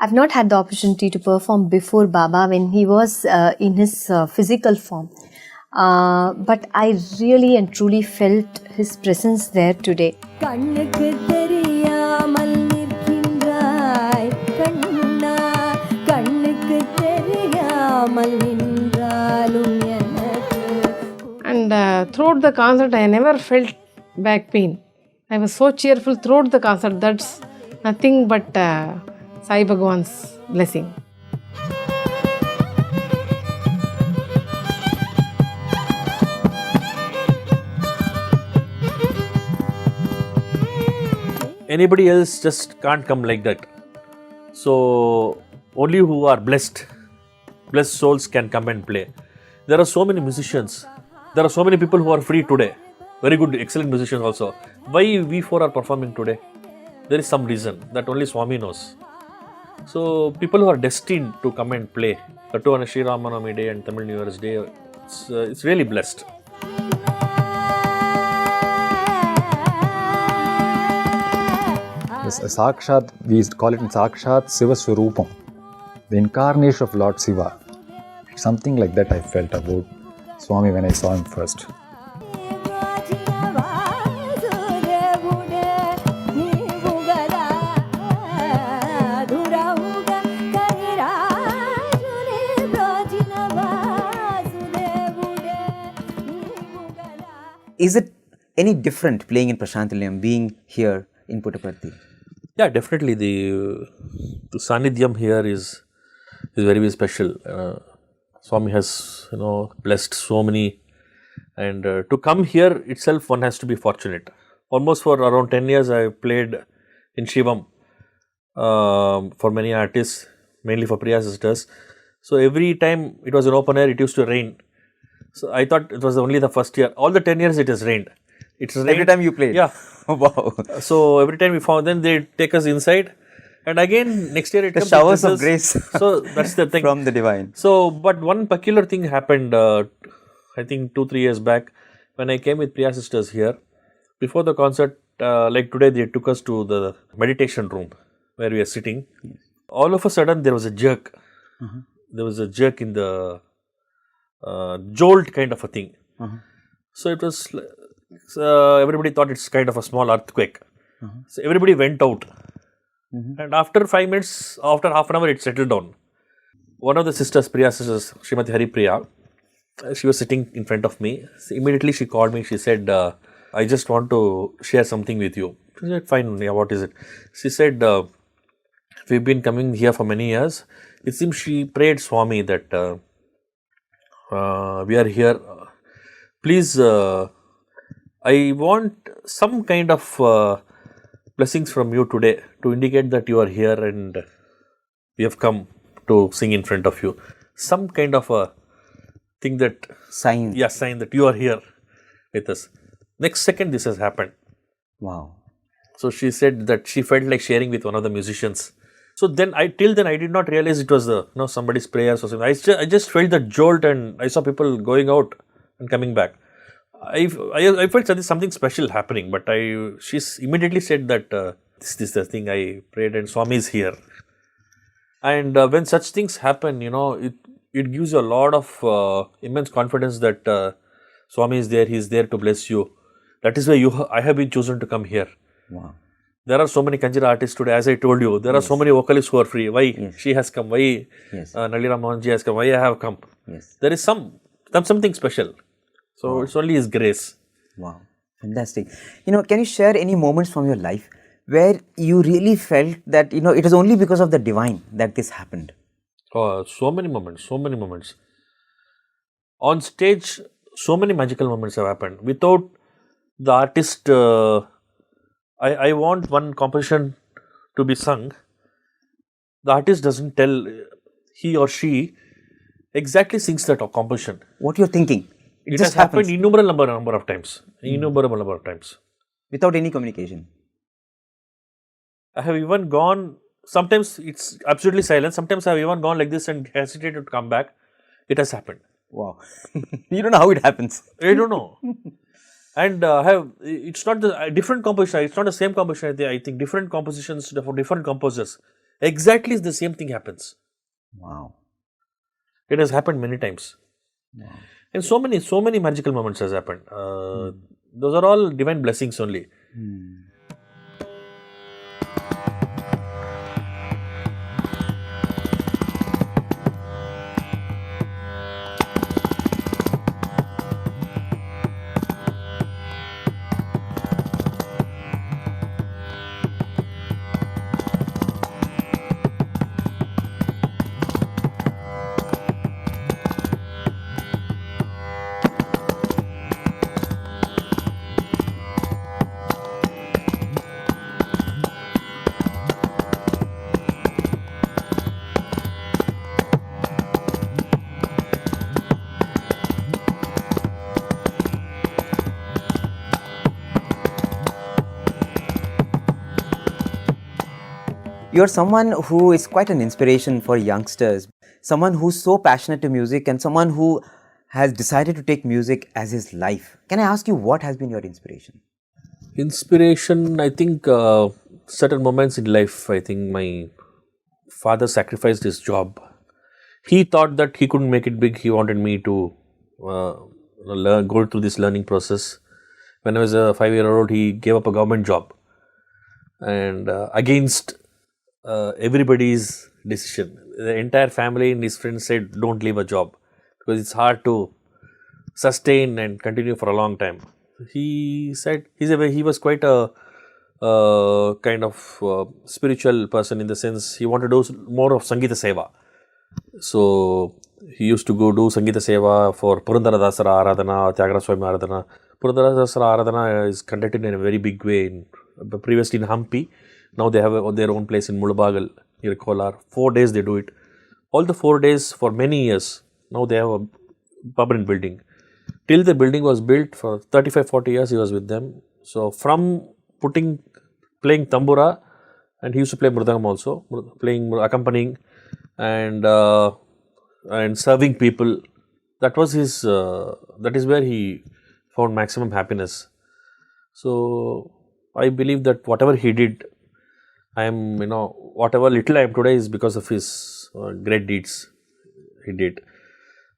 I've not had the opportunity to perform before Baba when he was in his physical form. But I really and truly felt his presence there today. And throughout the concert, I never felt back pain. I was so cheerful throughout the concert. That's nothing but Sai Bhagwan's blessing. Anybody else just can't come like that. So only who are blessed souls can come and play. There are so many musicians. There are so many people who are free today. Very good, excellent musicians also. Why we four are performing today? There is some reason that only Swami knows. So people who are destined to come and play, Kattu on a Sri Ramanavami day and Tamil New Year's day, it's really blessed. Sakshat, we call it Sakshat Siva Swarupam, the incarnation of Lord Shiva. Something like that I felt about Swami when I saw him first. Is it any different playing in Prashantilayam, being here in Puttaparthi? Yeah, definitely. The Sannidhyam here is very, very special. Swami has, blessed so many, and to come here itself, one has to be fortunate. Almost for around 10 years, I played in Shivam for many artists, mainly for Priya sisters. So every time it was an open air, it used to rain. So I thought it was only the first year. All the 10 years it has rained. It's rained. Every time you played? Yeah. Wow. So every time we found, then they take us inside. And again, next year it the comes. Showers of grace. So that's the thing. From the divine. So, but one peculiar thing happened, I think 2-3 years back, when I came with Priya sisters here. Before the concert, like today, they took us to the meditation room where we are sitting. Yes. All of a sudden, there was a jerk. There was a jerk in the jolt kind of a thing. So it was, everybody thought it's kind of a small earthquake. So everybody went out. And after 5 minutes, after half an hour, it settled down. One of the sisters, Priya sisters, Srimati Hari Priya, she was sitting in front of me. So immediately she called me. She said, I just want to share something with you. I said, fine, yeah, what is it? She said, we've been coming here for many years. It seems she prayed Swami that we are here. Please, I want some kind of blessings from you today to indicate that you are here and we have come to sing in front of you. Some kind of a thing that... Sign. Yeah, sign that you are here with us. Next second, this has happened. Wow. So she said that she felt like sharing with one of the musicians. So then, till then, I did not realize it was somebody's prayers or something. I just felt that jolt and I saw people going out and coming back. I felt that something special happening, but she immediately said that this is the thing I prayed and Swami is here. And when such things happen, it gives you a lot of immense confidence that Swami is there, he is there to bless you. That is why I have been chosen to come here. Wow. There are so many Kanjira artists today, as I told you. There are so many vocalists who are free. Why she has come? Why Nalira Mohanji has come? Why I have come? Yes. There is something special. So it's only His grace. Wow. Fantastic. Can you share any moments from your life where you really felt that, it was only because of the divine that this happened? Oh, so many moments. On stage, so many magical moments have happened. Without the artist, I want one composition to be sung. The artist doesn't tell, he or she exactly sings that composition. What you're thinking? It has happened innumerable number of times. Without any communication. I have even gone, sometimes it's absolutely silent. Sometimes I have even gone like this and hesitated to come back. It has happened. Wow. You don't know how it happens. I don't know. And it's not the different composition. It's not the same composition. I think different compositions for different composers. exactly the same thing happens. Wow. It has happened many times. And so many magical moments has happened. Those are all divine blessings only. You're someone who is quite an inspiration for youngsters, someone who's so passionate to music and someone who has decided to take music as his life. Can I ask you what has been your inspiration? Inspiration, I think certain moments in life, I think my father sacrificed his job. He thought that he couldn't make it big. He wanted me to go through this learning process. When I was a 5-year-old, he gave up a government job. And against everybody's decision, the entire family and his friends said, don't leave a job because it's hard to sustain and continue for a long time. He said, he was quite a kind of spiritual person, in the sense he wanted to do more of Sangeeta Seva. So he used to go do Sangeeta Seva for Purandara Dasara Aradhana, Tyagara Swami Aradhana. Purandara Dasara Aradhana is conducted in a very big way, previously in Hampi. Now they have their own place in Mulabagal, near Kolar. 4 days they do it. All the 4 days for many years. Now they have a permanent building. Till the building was built, for 35-40 years he was with them. So from playing tambura, and he used to play mridangam also, accompanying and serving people. That was his. That is where he found maximum happiness. So I believe that whatever he did, whatever little I am today is because of his great deeds he did.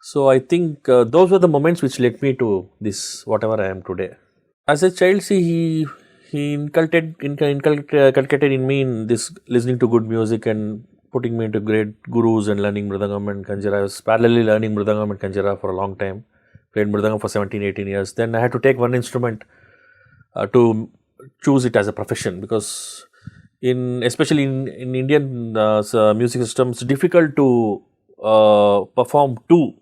So I think those were the moments which led me to this, whatever I am today. As a child, see, he inculcated in me in this listening to good music and putting me into great gurus and learning mridangam and kanjira. I was parallelly learning mridangam and kanjira for a long time. Played mridangam for 17-18 years. Then I had to take one instrument to choose it as a profession, because especially in Indian music system, it's difficult to perform two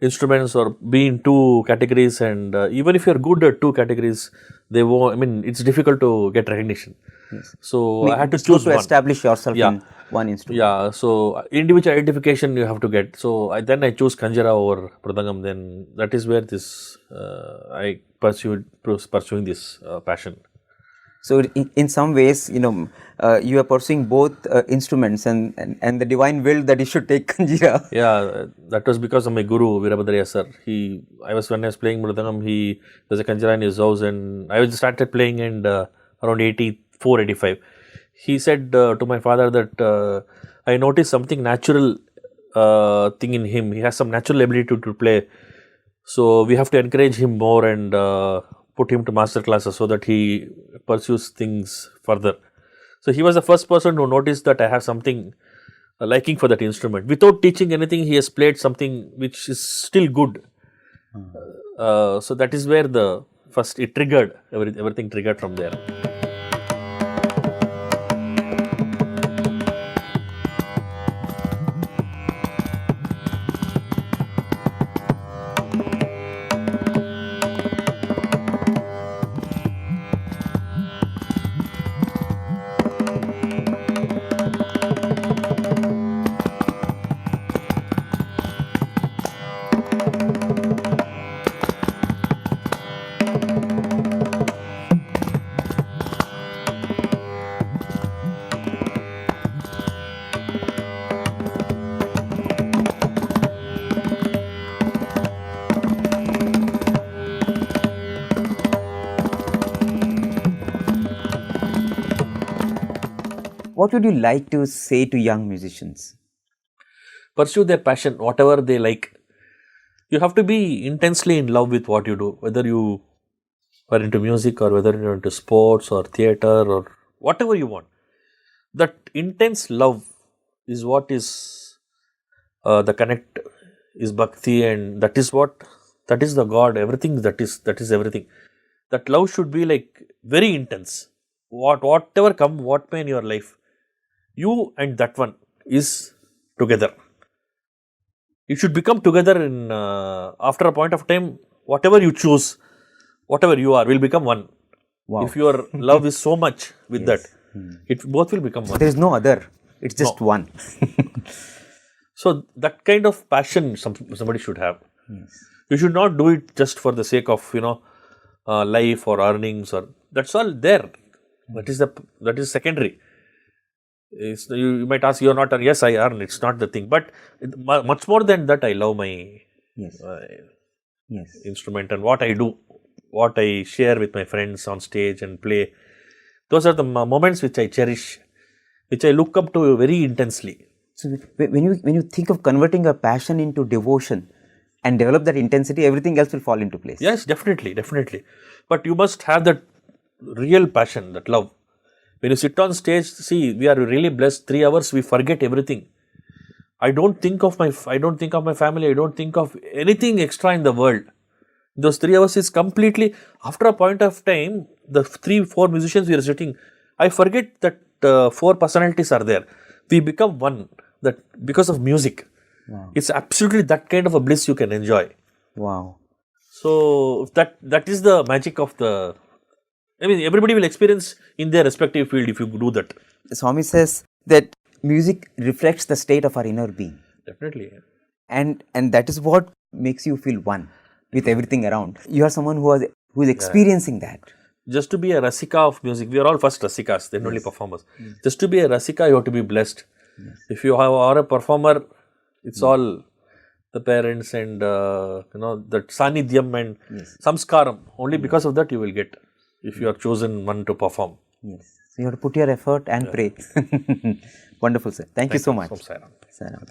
instruments or be in two categories, and even if you're good at two categories, they won't. It's difficult to get recognition. Yes. So I had to choose to one. establish yourself in one instrument. Yeah. So individual identification you have to get. So then I choose kanjira over mridangam. Then that is where this I pursuing this passion. So in some ways, you are pursuing both instruments, and the divine will that you should take kanjira. Yeah, that was because of my guru Virabhadraya sir. When I was playing mridangam, there's a kanjira in his house, and I started playing, and around 84-85, he said to my father that I noticed something natural thing in him. He has some natural ability to play, so we have to encourage him more and put him to master classes so that he pursues things further. So he was the first person who noticed that I have something liking for that instrument. Without teaching anything, he has played something which is still good. So that is where it triggered, everything triggered from there. what would you like to say to young musicians? Pursue their passion, whatever they like. You have to be intensely in love with what you do, whether you are into music or whether you're into sports or theatre or whatever you want. That intense love is what is the connect, is bhakti, and that is the God. Everything that is everything. That love should be like very intense. Whatever come, what may in your life, you and that one is together. It should become together in after a point of time. Whatever you choose, whatever you are, will become one. Wow. If your love is so much with Yes. that, it both will become one. There is no other. It's just one. So that kind of passion somebody should have. You should not do it just for the sake of life or earnings, or that's all there. That is secondary. You might ask, you are not earn. Yes, I earn. It's not the thing, but much more than that, I love my Yes. Yes. instrument and what I do, what I share with my friends on stage and play. Those are the moments which I cherish, which I look up to very intensely. So when you think of converting a passion into devotion and develop that intensity, everything else will fall into place. Yes, definitely. But you must have that real passion, that love. When you sit on stage, see, we are really blessed. 3 hours, we forget everything. I don't think of my family. I don't think of anything extra in the world. Those 3 hours is completely, after a point of time, the 3-4 musicians we are sitting, I forget that 4 personalities are there. We become one, that because of music. Wow. It's absolutely that kind of a bliss you can enjoy. Wow. So that is the magic of the, everybody will experience in their respective field if you do that. Swami says that music reflects the state of our inner being. Definitely. And that is what makes you feel one with everything around. You are someone who is experiencing that. Just to be a rasika of music, we are all first rasikas, then only performers. Just to be a rasika, you have to be blessed. If you are a performer, it's all the parents and that sanidhyam and samskaram. Only because of that you will get, if you are chosen one to perform. Yes. So you have to put your effort and pray. Wonderful, sir. Thank you so much. Om Sai Ram. Sai Ram.